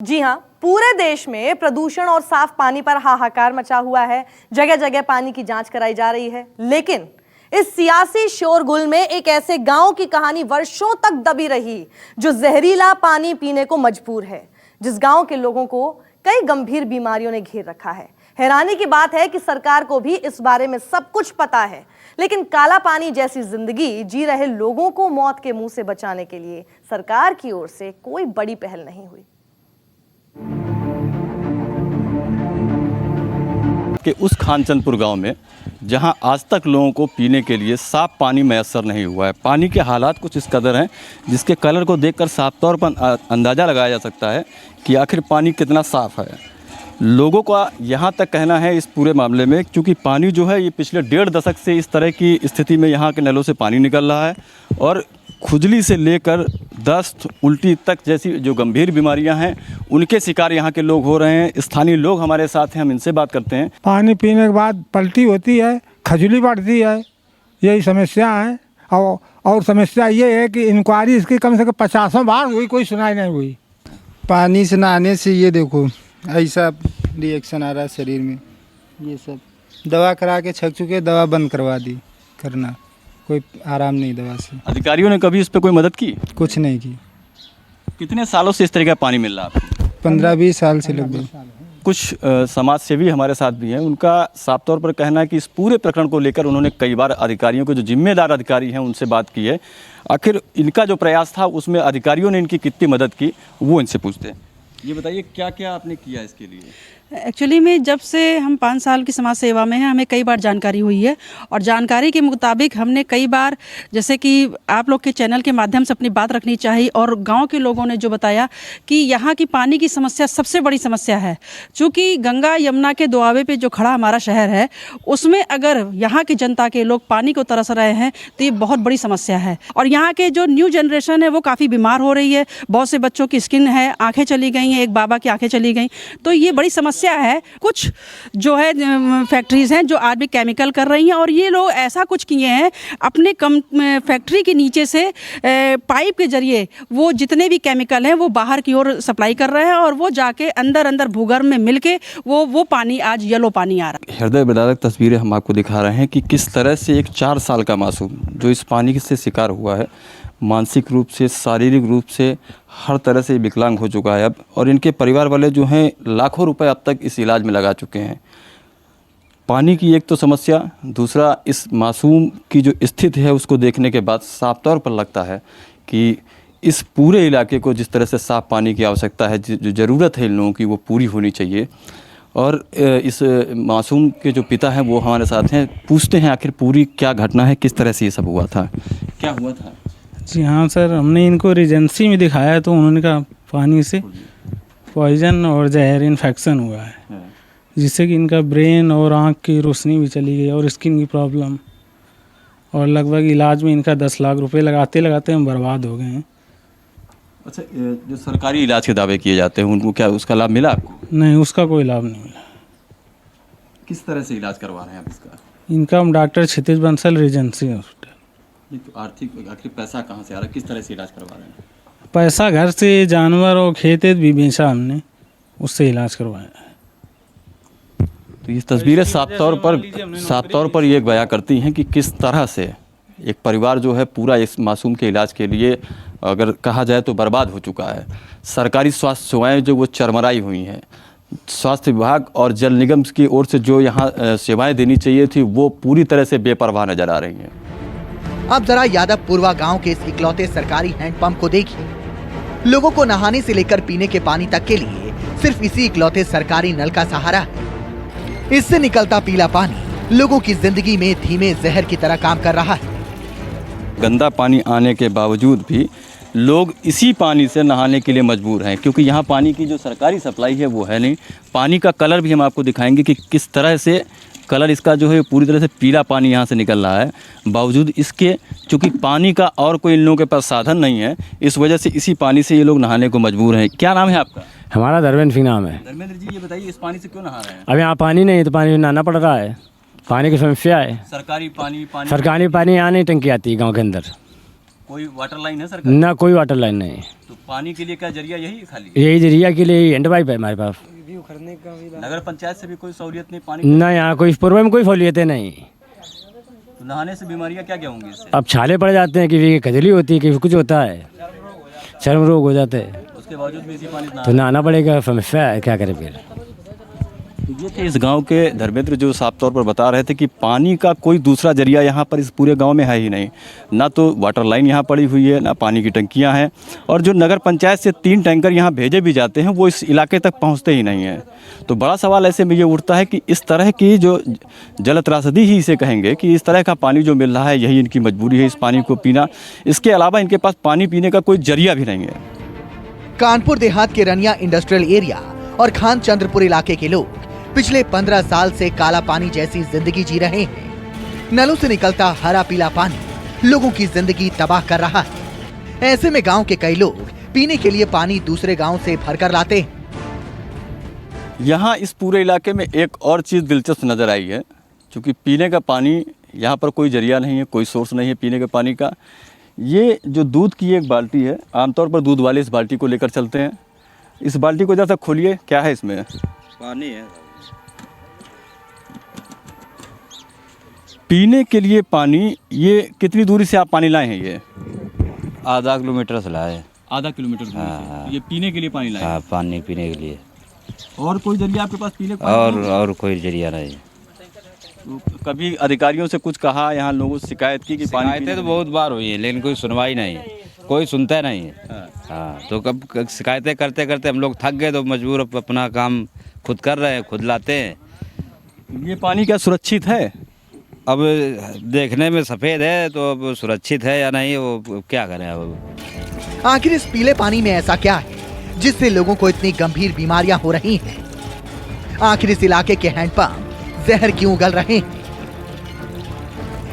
जी हां, पूरे देश में प्रदूषण और साफ पानी पर हाहाकार मचा हुआ है। जगह जगह पानी की जांच कराई जा रही है, लेकिन इस सियासी शोरगुल में एक ऐसे गांव की कहानी वर्षों तक दबी रही जो जहरीला पानी पीने को मजबूर है, जिस गांव के लोगों को कई गंभीर बीमारियों ने घेर रखा है। हैरानी की बात है कि सरकार को भी इस बारे में सब कुछ पता है, लेकिन काला पानी जैसी जिंदगी जी रहे लोगों को मौत के मुंह से बचाने के लिए सरकार की ओर से कोई बड़ी पहल नहीं हुई। कि उस खानचंदपुर गांव में जहां आज तक लोगों को पीने के लिए साफ पानी मैसर नहीं हुआ है। पानी के हालात कुछ इस कदर हैं जिसके कलर को देखकर साफ तौर पर अंदाज़ा लगाया जा सकता है कि आखिर पानी कितना साफ़ है। लोगों का यहाँ तक कहना है इस पूरे मामले में, क्योंकि पानी जो है ये पिछले 1.5 दशक से इस तरह की स्थिति में यहाँ के नलों से पानी निकल रहा है और खुजली से लेकर दस्त, उल्टी तक जैसी जो गंभीर बीमारियां हैं उनके शिकार यहाँ के लोग हो रहे हैं। स्थानीय लोग हमारे साथ हैं, हम इनसे बात करते हैं। पानी पीने के बाद पलटी होती है, खजली बढ़ती है, यही समस्या है। और समस्या ये है कि इंक्वायरी इसकी कम से कम 50 बार हुई, कोई सुनाई नहीं हुई। पानी से नहाने से ये देखो ऐसा रिएक्शन आ रहा है शरीर में। ये सब दवा करा के छक चुके, दवा बंद करवा दी करना, कोई आराम नहीं दवा से। अधिकारियों ने कभी इस पे कोई मदद की? कुछ नहीं की। कितने सालों से इस तरह का पानी मिल रहा है आपको? 15-20 साल से लगभग। कुछ समाज सेवी हमारे साथ भी हैं, उनका साफ तौर पर कहना है कि इस पूरे प्रकरण को लेकर उन्होंने कई बार अधिकारियों के जो जिम्मेदार अधिकारी हैं उनसे बात की है। आखिर इनका जो प्रयास था उसमें अधिकारियों ने इनकी कितनी मदद की वो इनसे पूछते हैं। ये बताइए क्या क्या आपने किया इसके लिए? एक्चुअली में जब से हम 5 साल की समाज सेवा में हैं, हमें कई बार जानकारी हुई है और जानकारी के मुताबिक हमने कई बार, जैसे कि आप लोग के चैनल के माध्यम से अपनी बात रखनी चाहिए, और गांव के लोगों ने जो बताया कि यहाँ की पानी की समस्या सबसे बड़ी समस्या है। चूँकि गंगा यमुना के दुआबे पे जो खड़ा हमारा शहर है उसमें अगर यहाँ की जनता के लोग पानी को तरस रहे हैं तो ये बहुत बड़ी समस्या है। और यहाँ के जो न्यू जनरेशन है वो काफ़ी बीमार हो रही है। बहुत से बच्चों की स्किन है, आँखें चली गई हैं, एक बाबा की आँखें चली गई, तो ये बड़ी समस्या है। कुछ जो है फैक्ट्रीज हैं जो आज भी केमिकल कर रही हैं, और ये लोग ऐसा कुछ किए हैं अपने फैक्ट्री के नीचे से पाइप के जरिए वो जितने भी केमिकल हैं वो बाहर की ओर सप्लाई कर रहे हैं, और वो जाके अंदर भूगर्भ में मिलके वो पानी आज येलो पानी आ रहा है। हृदय विदारक तस्वीरें हम आपको दिखा रहे हैं कि किस तरह से एक 4 साल का मासूम जो इस पानी से शिकार हुआ है, मानसिक रूप से, शारीरिक रूप से हर तरह से विकलांग हो चुका है अब, और इनके परिवार वाले जो हैं लाखों रुपए अब तक इस इलाज में लगा चुके हैं। पानी की एक तो समस्या, दूसरा इस मासूम की जो स्थिति है उसको देखने के बाद साफ तौर पर लगता है कि इस पूरे इलाके को जिस तरह से साफ़ पानी की आवश्यकता है, जो ज़रूरत है इन लोगों की, वो पूरी होनी चाहिए। और इस मासूम के जो पिता हैं वो हमारे साथ हैं, पूछते हैं आखिर पूरी क्या घटना है, किस तरह से ये सब हुआ था, क्या हुआ था? जी हाँ सर, हमने इनको रिजेंसी में दिखाया तो उन्होंने कहा पानी से पॉइजन और जहर इन्फेक्शन हुआ है, जिससे कि इनका ब्रेन और आँख की रोशनी भी चली गई और स्किन की प्रॉब्लम, और लगभग इलाज में इनका 10 लाख रुपए लगाते लगाते हम बर्बाद हो गए हैं। अच्छा, जो सरकारी इलाज के दावे किए जाते हैं उनको क्या उसका लाभ मिला आपको? नहीं, उसका कोई लाभ नहीं मिला। किस तरह से इलाज करवा रहे हैं आप इसका? इनका हम डॉक्टर क्षितिज बंसल रिजेंसी हॉस्पिटल। तो आखिर पैसा कहाँ से आ रहा है, किस तरह से इलाज करवा रहे हैं? पैसा घर से, जानवर और खेत भी बेचा हमने, उससे इलाज करवाया है। तो ये तस्वीरें साफ तौर पर ये बयां करती हैं कि किस तरह से एक परिवार जो है पूरा इस मासूम के इलाज के लिए अगर कहा जाए तो बर्बाद हो चुका है। सरकारी स्वास्थ्य सेवाएं जो वो चरमराई हुई हैं, स्वास्थ्य विभाग और जल निगम की ओर से जो यहाँ सेवाएं देनी चाहिए थी वो पूरी तरह से बेपरवाह नजर आ रही हैं। अब जरा यादवपुरवा गांव के इस इकलौते सरकारी हैंडपंप को देखिए। लोगों को नहाने से लेकर पीने के पानी तक के लिए सिर्फ इसी इकलौते सरकारी नल का सहारा है। इससे निकलता पीला पानी लोगों की जिंदगी में धीमे जहर की तरह काम कर रहा है। गंदा पानी आने के बावजूद भी लोग इसी पानी से नहाने के लिए मजबूर हैं, क्योंकि यहाँ पानी की जो सरकारी सप्लाई है वो है नहीं। पानी का कलर भी हम आपको दिखाएंगे कि किस तरह से कलर इसका जो है पूरी तरह से पीला पानी यहाँ से निकल रहा है। बावजूद इसके चूँकि पानी का और कोई इन लोगों के पास साधन नहीं है, इस वजह से इसी पानी से ये लोग नहाने को मजबूर हैं। क्या नाम है आपका? हमारा धर्मेंद्र सिंह नाम है। धर्मेंद्र जी, ये बताइए इस पानी से क्यों नहा रहे हैं? अब यहाँ पानी नहीं है तो पानी में नहाना पड़ रहा है, पानी की समस्या है। सरकारी पानी यहाँ नहीं, टंकी आती है गाँव के अंदर। कोई वाटर लाइन है सरकार? ना कोई वाटर लाइन नहीं। तो पानी के लिए क्या जरिया यही है खाली? यही जरिया के लिए हैंड पाइप है हमारे पास। नगर पंचायत से भी कोई सहूलियत नहीं पानी? ना यहाँ कोई पूर्व में कोई सहूलियतें नहीं। तो नहाने से बीमारियां क्या क्या होंगी इससे? अब छाले पड़ जाते हैं, किसी की खजली होती है, किसी कुछ होता है, चर्म रोग हो जाते हैं, उसके बावजूद भी इसी पानी से तो नहाना पड़ेगा। समस्या है, क्या करें फिर। ये थे इस गांव के धर्मेंद्र, जो साफ तौर पर बता रहे थे कि पानी का कोई दूसरा जरिया यहाँ पर इस पूरे गांव में है ही नहीं। ना तो वाटर लाइन यहाँ पड़ी हुई है, ना पानी की टंकियाँ हैं, और जो नगर पंचायत से 3 टैंकर यहाँ भेजे भी जाते हैं वो इस इलाके तक पहुँचते ही नहीं हैं। तो बड़ा सवाल ऐसे में ये उठता है कि इस तरह की जो जल त्रासदी ही इसे कहेंगे, कि इस तरह का पानी जो मिल रहा है यही इनकी मजबूरी है इस पानी को पीना। इसके अलावा इनके पास पानी पीने का कोई जरिया भी नहीं है। कानपुर देहात के रनिया इंडस्ट्रियल एरिया और खान चंद्रपुर इलाके के लोग पिछले 15 साल से काला पानी जैसी जिंदगी जी रहे हैं। नलों से निकलता हरा पीला पानी लोगों की जिंदगी तबाह कर रहा है। ऐसे में गांव के कई लोग पीने के लिए पानी दूसरे गांव से भरकर लाते हैं। यहाँ इस पूरे इलाके में एक और चीज़ दिलचस्प नज़र आई है, क्योंकि पीने का पानी यहाँ पर कोई जरिया नहीं है, कोई सोर्स नहीं है पीने के पानी का। ये जो दूध की एक बाल्टी है, आमतौर पर दूध वाले इस बाल्टी को लेकर चलते हैं। इस बाल्टी को जरा खोलिए, क्या है इसमें? पानी है। पीने के लिए पानी। ये कितनी दूरी से आप पानी लाए हैं? ये आधा किलोमीटर से लाए। आधा किलोमीटर दूरी से। ये पीने के लिए पानी लाए? हाँ, पानी पीने के लिए। और कोई जरिया आपके पास पीने का? और कोई जरिया नहीं। तो कभी अधिकारियों से कुछ कहा, यहाँ लोगों से शिकायत की कि पानी? शिकायतें तो बहुत बार हुई है, लेकिन कोई सुनवाई नहीं है, कोई सुनता नहीं है। हाँ, तो कब शिकायतें करते करते हम लोग थक गए, तो मजबूर अपना काम खुद कर रहे हैं, खुद लाते हैं। ये पानी क्या सुरक्षित है? अब देखने में सफ़ेद है, तो अब सुरक्षित है या नहीं, वो क्या करें अब। आखिर इस पीले पानी में ऐसा क्या है जिससे लोगों को इतनी गंभीर बीमारियां हो रही हैं? आखिर इस इलाके के हैंडपंप जहर क्यों उगल रहे हैं?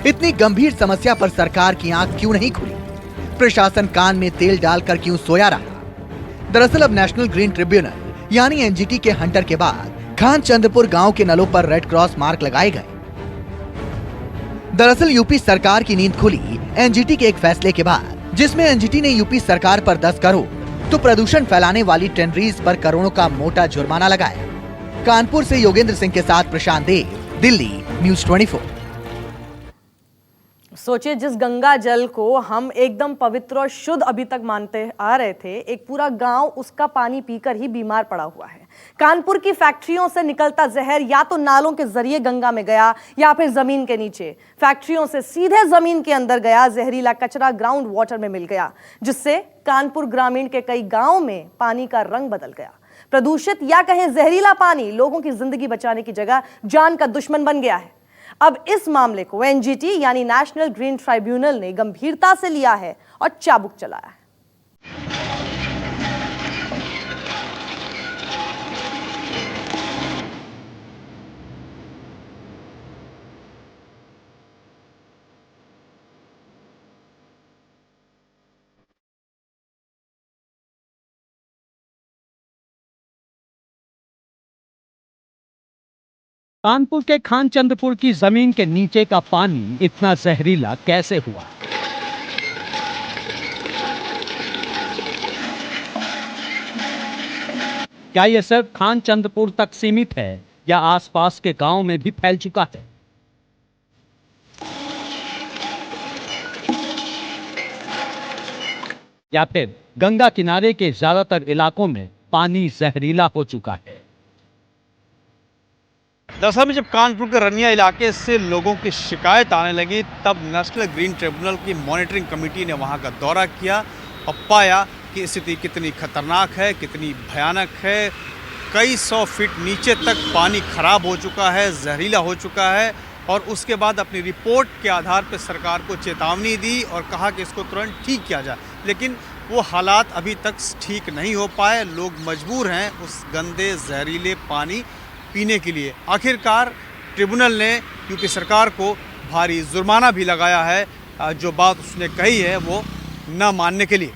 इतनी गंभीर समस्या पर सरकार की आंख क्यों नहीं खुली? प्रशासन कान में तेल डालकर क्यों सोया रहा? दरअसल अब नेशनल ग्रीन ट्रिब्यूनल यानी एनजीटी के हंटर के बाद खान चंद्रपुर गांव के नलों पर रेड क्रॉस मार्क लगाए गए। दरअसल यूपी सरकार की नींद खुली एनजीटी के एक फैसले के बाद, जिसमें एनजीटी ने यूपी सरकार पर 10 करोड़ तो प्रदूषण फैलाने वाली टेनरीज पर करोड़ों का मोटा जुर्माना लगाया। कानपुर से योगेंद्र सिंह के साथ प्रशांत देव, दिल्ली, न्यूज़ 24। सोचिए, जिस गंगा जल को हम एकदम पवित्र और शुद्ध अभी तक मानते आ रहे थे, एक पूरा गांव उसका पानी पीकर ही बीमार पड़ा हुआ है। कानपुर की फैक्ट्रियों से निकलता जहर या तो नालों के जरिए गंगा में गया या फिर जमीन के नीचे, फैक्ट्रियों से सीधे जमीन के अंदर गया। जहरीला कचरा ग्राउंड वाटर में मिल गया, जिससे कानपुर ग्रामीण के कई गांवों में पानी का रंग बदल गया। प्रदूषित या कहें जहरीला पानी लोगों की जिंदगी बचाने की जगह जान का दुश्मन बन गया है। अब इस मामले को एनजीटी यानी नेशनल ग्रीन ट्राइब्यूनल ने गंभीरता से लिया है और चाबुक चलाया है। कानपुर के खान चंद्रपुर की जमीन के नीचे का पानी इतना जहरीला कैसे हुआ? क्या यह सिर्फ खान चंद्रपुर तक सीमित है या आसपास के गांव में भी फैल चुका है? या फिर गंगा किनारे के ज्यादातर इलाकों में पानी जहरीला हो चुका है? दरअसल में जब कानपुर के रनिया इलाके से लोगों की शिकायत आने लगी, तब नेशनल ग्रीन ट्रिब्यूनल की मॉनिटरिंग कमेटी ने वहां का दौरा किया और पाया कि स्थिति कितनी खतरनाक है, कितनी भयानक है। कई 100 फीट नीचे तक पानी खराब हो चुका है, जहरीला हो चुका है। और उसके बाद अपनी रिपोर्ट के आधार पर सरकार को चेतावनी दी और कहा कि इसको तुरंत ठीक किया जाए, लेकिन वो हालात अभी तक ठीक नहीं हो पाए। लोग मजबूर हैं उस गंदे जहरीले पानी पीने के लिए। आखिरकार ट्रिब्यूनल ने यूपी सरकार को भारी जुर्माना भी लगाया है, जो बात उसने कही है वो न मानने के लिए।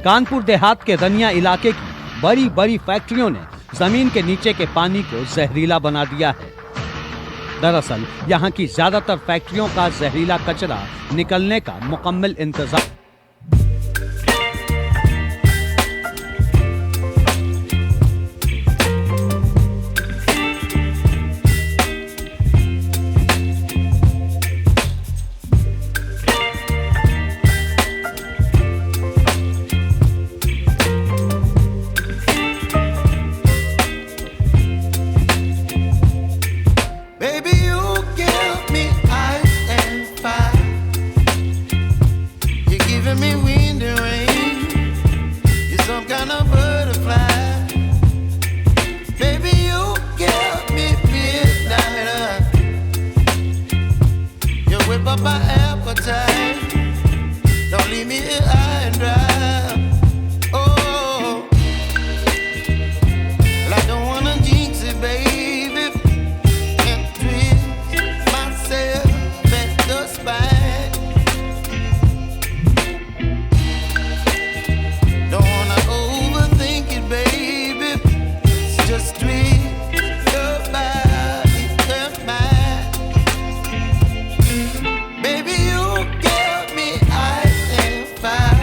कानपुर देहात के रनिया इलाके की बड़ी बड़ी फैक्ट्रियों ने जमीन के नीचे के पानी को जहरीला बना दिया है। दरअसल यहाँ की ज्यादातर फैक्ट्रियों का जहरीला कचरा निकलने का मुकम्मल इंतजाम Baby, you give me ice and fire.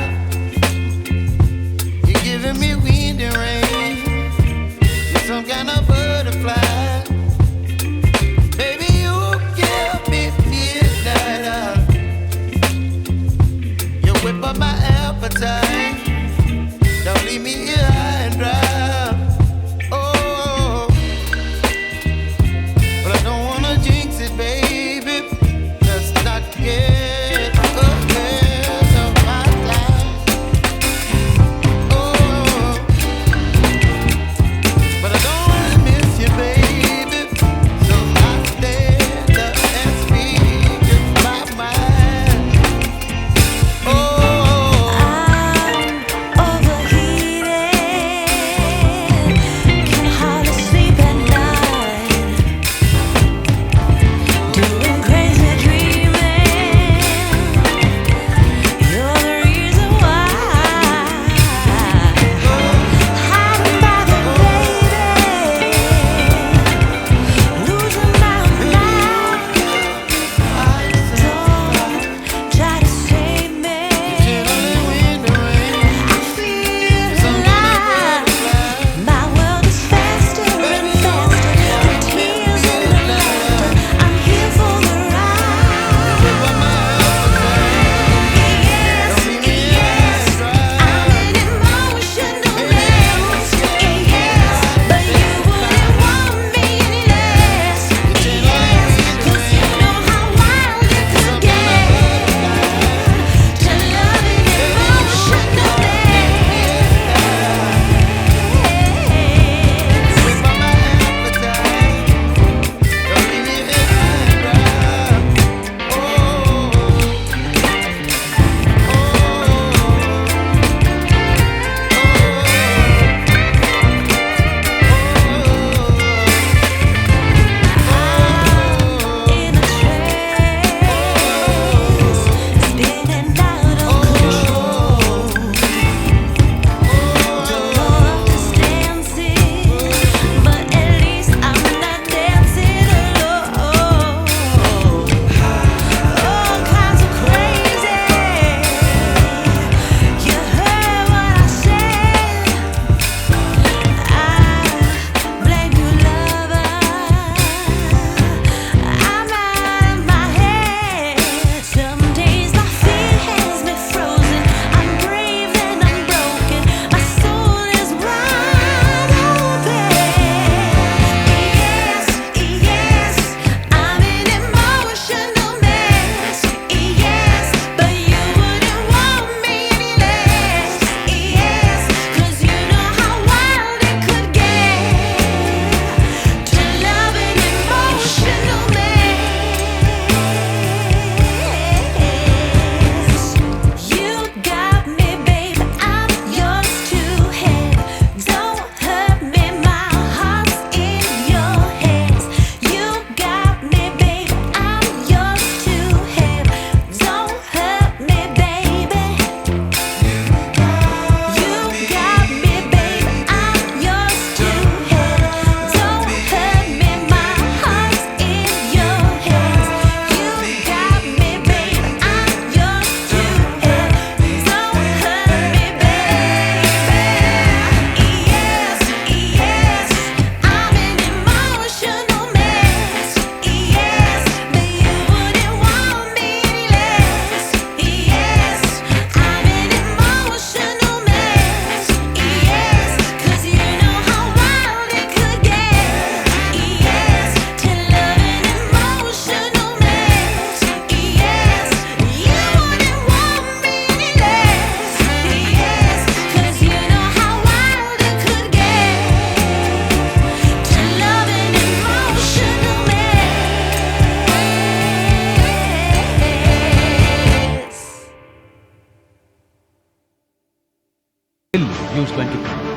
News 24।